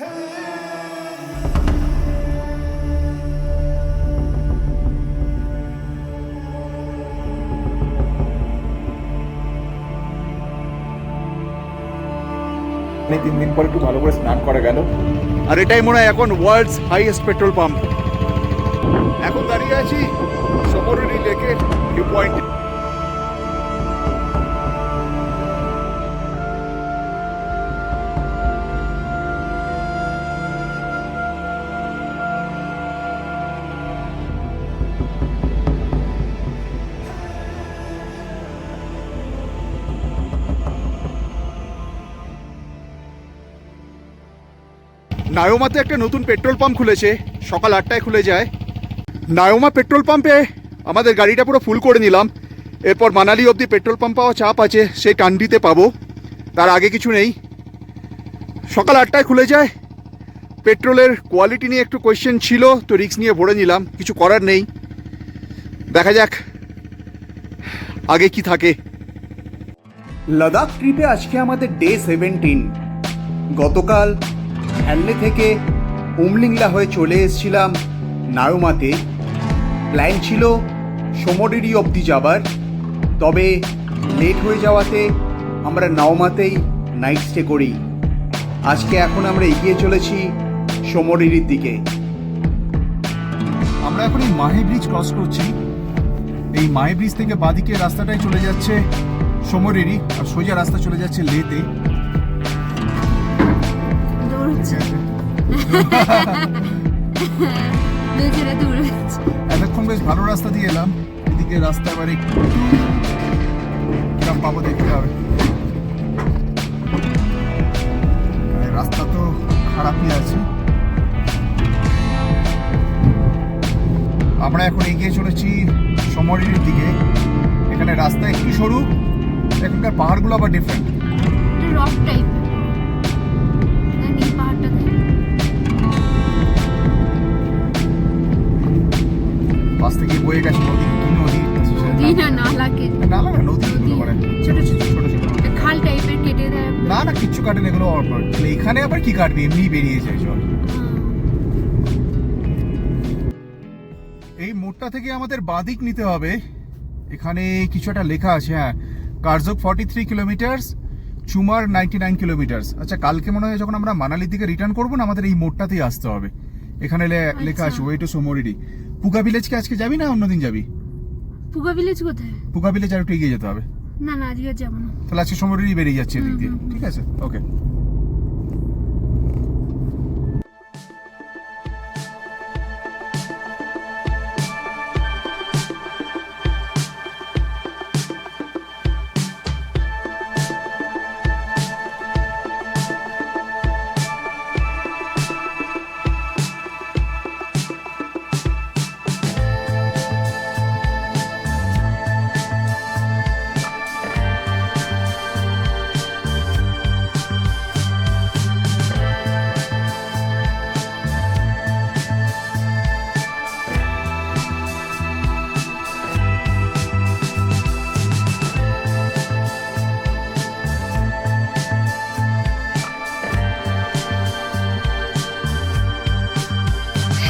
তিন দিন পর একটু ভালো করে স্নান করা গেল। আর এটাই মনে হয় এখন ওয়ার্ল্ডস হাইয়েস্ট পেট্রোল পাম্প। এখন দাঁড়িয়ে আছি সমরুরি লেকের ভিউ পয়েন্ট। নায়োমাতে একটা নতুন পেট্রোল পাম্প খুলেছে, সকাল 8টায় খুলে যায়। নায়োমা পেট্রোল পাম্পে আমাদের গাড়িটা পুরো ফুল করে নিলাম। এরপর মানালি অবধি পেট্রোল পাম্প পাওয়া চাপ আছে, সেই কান্ডিতে পাবো, তার আগে কিছু নেই। সকাল 8টায় খুলে যায়। পেট্রোলের কোয়ালিটি নিয়ে একটু কোয়েশ্চেন ছিল, তো রিস্ক নিয়ে ভরে নিলাম, কিছু করার নেই। দেখা যাক আগে কি থাকে। লাদাখ ট্রিপে আজকে আমাদের ডে 17। গতকাল হ্যানলে থেকে উমলিংলা হয়ে চলে এসেছিলাম নায়োমাতে। প্ল্যান ছিল সমরিরি অবধি যাবার, তবে লেট হয়ে যাওয়াতে আমরা নাওমাতেই নাইট স্টে করি। আজকে এখন আমরা এগিয়ে চলেছি সমরিরির দিকে। আমরা এখন এই মাহে ব্রিজ ক্রস করছি। এই মাহে ব্রিজ থেকে বাঁদিকে রাস্তাটাই চলে যাচ্ছে সমরিরি, আর সোজা রাস্তা চলে যাচ্ছে লেতে। এতক্ষণ বেশ ভালো রাস্তা দিয়ে এলাম, এদিকে রাস্তা এবার একটু পাবো দেখতে হবে। রাস্তা তো খারাপই আছে। আমরা এখন এগিয়ে চলেছি সমরিরির দিকে। এখানে রাস্তা একটু সরু, এখানকার পাহাড়গুলো আবার ডিফারেন্ট, রক টাইপ। পাশ থেকে বয়ে গেছে নদী। খাল টাইপের কেটে দেয়। না কিচ্ছু কাটেন এগুলো। এখানে আবার কি কাটবে, এমনি বেরিয়ে যায় জল। এই মোড়টা থেকে আমাদের বাঁদিক নিতে হবে। এখানে কিছু একটা লেখা আছে, হ্যাঁ, কার্জক 43 কিলোমিটার, চুমার 99 কিলোমিটার। আচ্ছা, কালকে মনে হয় যখন আমরা মানালির দিকে রিটার্ন করবো না, আমাদের এই মোড়টাতেই আসতে হবে। এখানে লেখা আছে ওয়ে টু সমরিরি। পুকা ভিলেজকে আজকে যাবি না অন্যদিন যাবি? পুকা ভিলেজ কোথায়? পুকা ভিলেজ আর একটু এগিয়ে যেতে হবে। না আজকে যাবো না। তাহলে আজকে সমরিরি বেরিয়ে যাচ্ছে এদিক দিয়ে। ঠিক আছে, ওকে।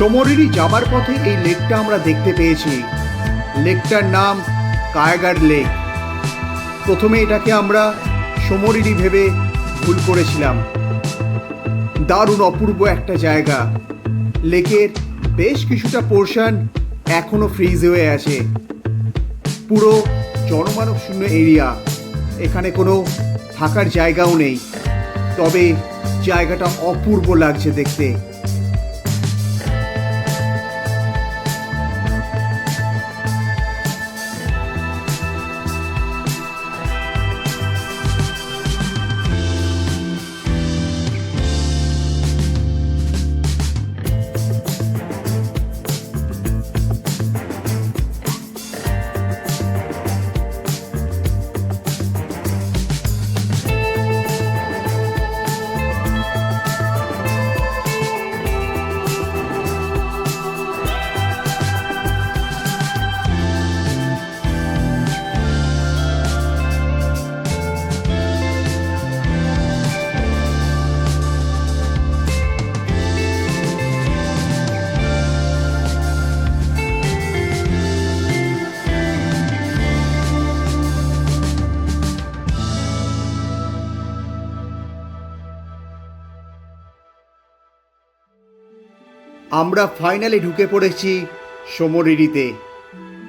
সমরিরি যাবার পথে এই লেকটা আমরা দেখতে পেয়েছি। লেকটার নাম কায়াগার লেক। প্রথমে এটাকে আমরা সমরিরি ভেবে ভুল করেছিলাম। দারুণ অপূর্ব একটা জায়গা। লেকের বেশ কিছুটা পোর্শন এখনো ফ্রিজ হয়ে আছে। পুরো জনমানব শূন্য এরিয়া, এখানে কোনো থাকার জায়গাও নেই, তবে জায়গাটা অপূর্ব লাগছে দেখতে। আমরা ফাইনালি ঢুকে পড়েছি সোমরিরিতে।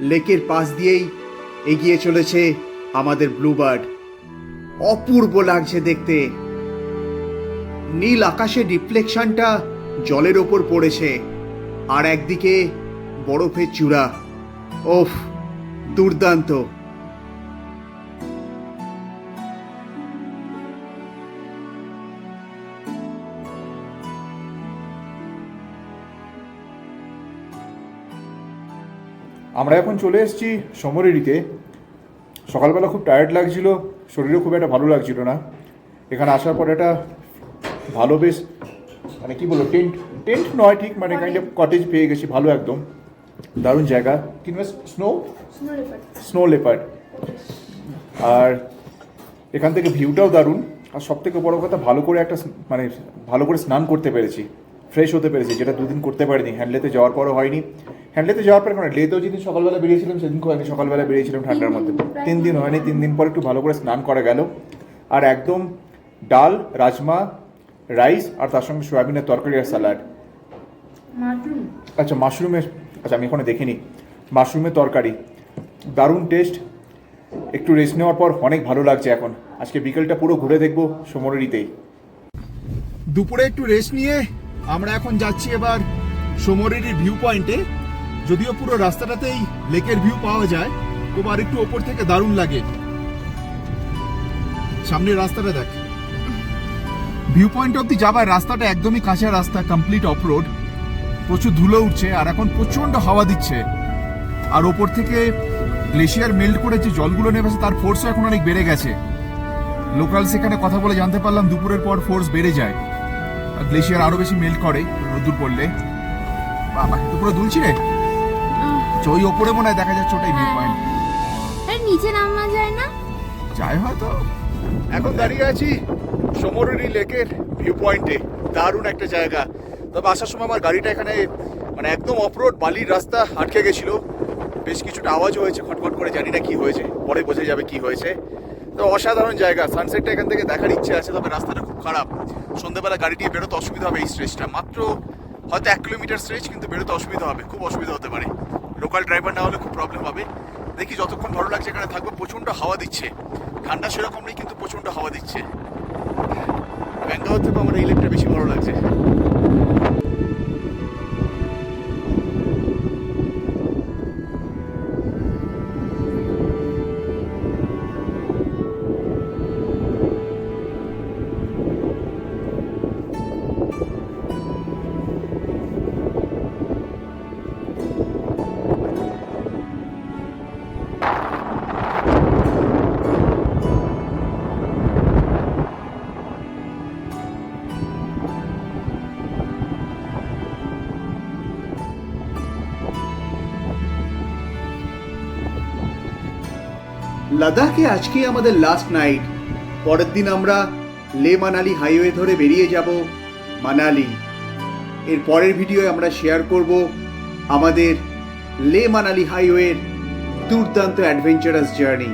লেকের পাশ দিয়েই এগিয়ে চলেছে আমাদের ব্লুবার্ড। অপূর্ব লাগছে দেখতে। নীল আকাশের রিফ্লেকশনটা জলের ওপর পড়েছে, আর একদিকে বরফের চূড়া। ওফ, দুর্দান্ত। আমরা এখন চলে এসেছি সোমরিরিতে। সকালবেলা খুব টায়ার্ড লাগছিল, শরীরও খুব একটা ভালো লাগছিল না। এখানে আসার পর একটা ভালো বেশ মানে কি বলবো, টেন্ট টেন্ট নয় ঠিক, মানে কাইন্ড অফ কটেজ পেয়ে গেছি। ভালো একদম দারুণ জায়গা। কিংবা স্নো লেপার্ড। আর এখান থেকে ভিউটাও দারুণ। আর সব থেকে বড়ো কথা, ভালো করে একটা মানে ভালো করে স্নান করতে পেরেছি, ফ্রেশ হতে পেরেছি, যেটা দুদিন করতে পারিনি। হ্যান্ডলেতে যাওয়ার পরও হয়নি। হ্যান্ডলেতে যাওয়ার পর মানে লেতেও যেদিন সকালবেলা বেরিয়েছিলাম সেদিন হয়নি। সকালবেলা বেরিয়েছিলাম ঠান্ডার মধ্যে, 3 দিন হয়নি। 3 দিন পর একটু ভালো করে স্নান করা গেল। আর একদম ডাল, রাজমা, রাইস, আর তার সঙ্গে সোয়াবিনের তরকারি আর স্যালাড। আচ্ছা মাশরুমের, আচ্ছা আমি এখানে দেখিনি, মাশরুমের তরকারি দারুণ টেস্ট। একটু রেস্ট নেওয়ার পর অনেক ভালো লাগছে এখন। আজকে বিকেলটা পুরো ঘুরে দেখবো সোমরিরিতেই। দুপুরে একটু রেস্ট নিয়ে আমরা এখন যাচ্ছি এবার সোমরিরির ভিউ পয়েন্টে। যদিও পুরো রাস্তাটাতেই লেকের ভিউ পাওয়া যায়, তবু আর একটু ওপর থেকে দারুণ লাগে। সামনের রাস্তাটা দেখ। ভিউ পয়েন্ট অব্দি যাবার রাস্তাটা একদমই কাঁচা রাস্তা, কমপ্লিট অফ রোড। প্রচুর ধুলো উঠছে আর এখন প্রচন্ড হাওয়া দিচ্ছে। আর ওপর থেকে গ্লেশিয়ার মেল্ট করে যে জলগুলো নেমেছে তার ফোর্সও এখন অনেক বেড়ে গেছে। লোকাল সেখানে কথা বলে জানতে পারলাম দুপুরের পর ফোর্স বেড়ে যায়, গ্লেশিয়ার আরো বেশি মেল্ট করে রোদ্দুর পড়লে। বাবা, তো পুরো দুলছি রে। ওই ওপরে মনে হয় দেখা যাচ্ছে ওটাই ভিউ পয়েন্ট। নিচে নামা যায় না? যাই হয়তো। এখন দাঁড়িয়ে আছি সোমরিরি লেকের ভিউ পয়েন্টে। দারুণ একটা জায়গা। তবে আসার সময় আমার গাড়িটা এখানে মানে একদম অফরোড বালির রাস্তা আটকে গেছিল। বেশ কিছুটা আওয়াজও হয়েছে খটখট করে, জানি না কি হয়েছে, পরে বোঝা যাবে কি হয়েছে। তো অসাধারণ জায়গা। সানসেটটা এখান থেকে দেখার ইচ্ছে আছে, তবে রাস্তাটা খুব খারাপ। সন্ধ্যাবেলা গাড়ি নিয়ে বেরোতে অসুবিধা হবে। এই স্ট্রেচটা মাত্র হয়তো 1 কিলোমিটার স্ট্রেচ, কিন্তু বেরোতে অসুবিধা হবে, খুব অসুবিধা হতে পারে। লোকাল ড্রাইভার না হলে খুব প্রবলেম হবে। দেখি যতক্ষণ ভালো লাগছে এখানে থাকবো। প্রচণ্ড হাওয়া দিচ্ছে, ঠান্ডা সেরকম নেই কিন্তু প্রচণ্ড হাওয়া দিচ্ছে। ব্যাঙ্গালোর থেকে আমার এই লেকটা বেশি ভালো লাগছে। লাদাখে আজকেই আমাদের লাস্ট নাইট। পরের দিন আমরা লে মানালি হাইওয়ে ধরে বেরিয়ে যাব মানালি। এর পরের ভিডিওয়ে আমরা শেয়ার করব আমাদের লে মানালি হাইওয়ের দুর্দান্ত অ্যাডভেঞ্চারাস জার্নি।